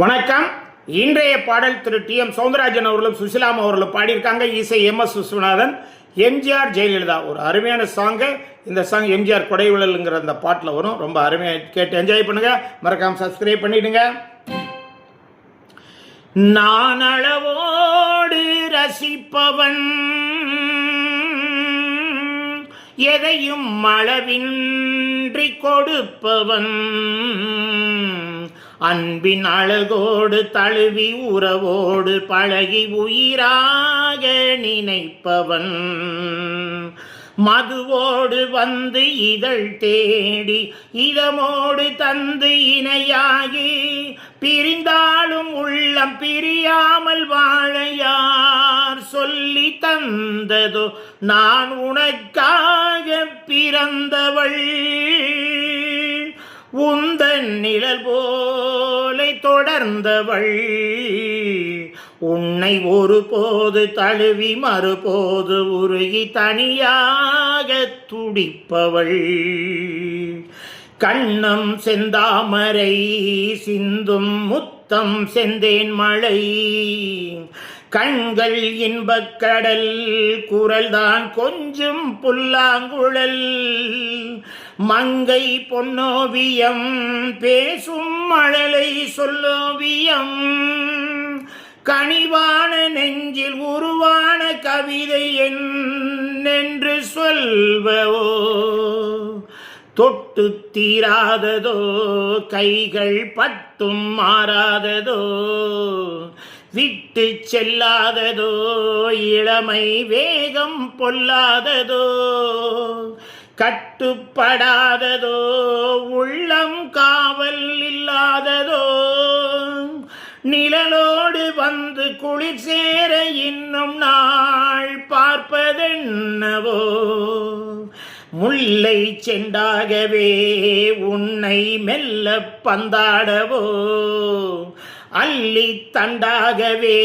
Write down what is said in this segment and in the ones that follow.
வணக்கம். இன்றைய பாடல் திரு டி.எம். சௌந்தரராஜன் அவர்களும் சுசிலாம் அவர்களும் பாடியிருக்காங்க. இசை எம்.எஸ். விஸ்வநாதன், எம்ஜிஆர், ஜெயலலிதா. ஒரு அருமையான சாங்கு. இந்த சாங் எம்ஜிஆர் கொடைவிழல்ங்கிற அந்த பாட்டில் வரும். ரொம்ப அருமையாக கேட்டு என்ஜாய் பண்ணுங்க. மறக்காம சப்ஸ்கிரைப் பண்ணிடுங்க. நான் அளவோடு ரசிப்பவன், எதையும் அளவின்றி கொடுப்பவன், அன்பின் அழகோடு தழுவி உறவோடு பழகி உயிராக நினைப்பவன், மதுவோடு வந்து இதழ் தேடி இதமோடு தந்து இணையாகி பிரிந்தாலும் உள்ளம் பிரியாமல் வாழ யார் சொல்லி தந்ததோ, நான் உனக்காக பிறந்தவள், உந்தன் நிழல் போலை தொடர்ந்தவள், உன்னை ஒருபோது தழுவி மறுபோது உருகி தனியாக துடிப்பவள், கண்ணம் செந்தாமரை சிந்தும் முத்தம் செந்தேன் மழை, கண்கள் இன்பக்கடல் குரல்தான் கொஞ்சம் புல்லாங்குழல், மங்கை பொன்னோவியம் பேசும் மழலை சொல்லோவியம், கனிவான நெஞ்சில் உருவான கவிதை என்று சொல்வோ, தொட்டு தீராததோ கைகள் பட்டும் மாறாததோ, விட்டு செல்லாததோ இளமை வேகம் பொல்லாததோ, கட்டுப்படாததோ உள்ளம் காவல் இல்லாததோ, நிழலோடு வந்து குளிர் சேர இன்னும் நாள் பார்ப்பதென்னவோ, முல்லை செண்டாகவே உன்னை மெல்ல பந்தாடவோ, அள்ளி தண்டாகவே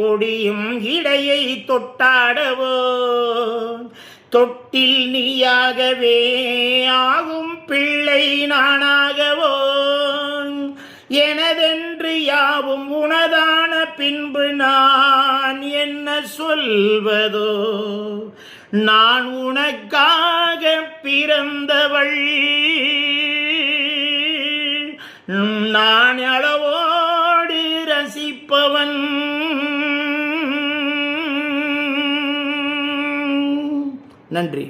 ஒடியும் இடையை தொட்டாடவோ, தொட்டில் நீயாகவே ஆகும் பிள்ளை நானாகவோ, எனதென்று யாவும் உனதான பின்பு நான் என்ன சொல்வதோ, நான் உனக்காக பிறந்தவள், நான் அளவோடு ரசிப்பவன். நன்றி.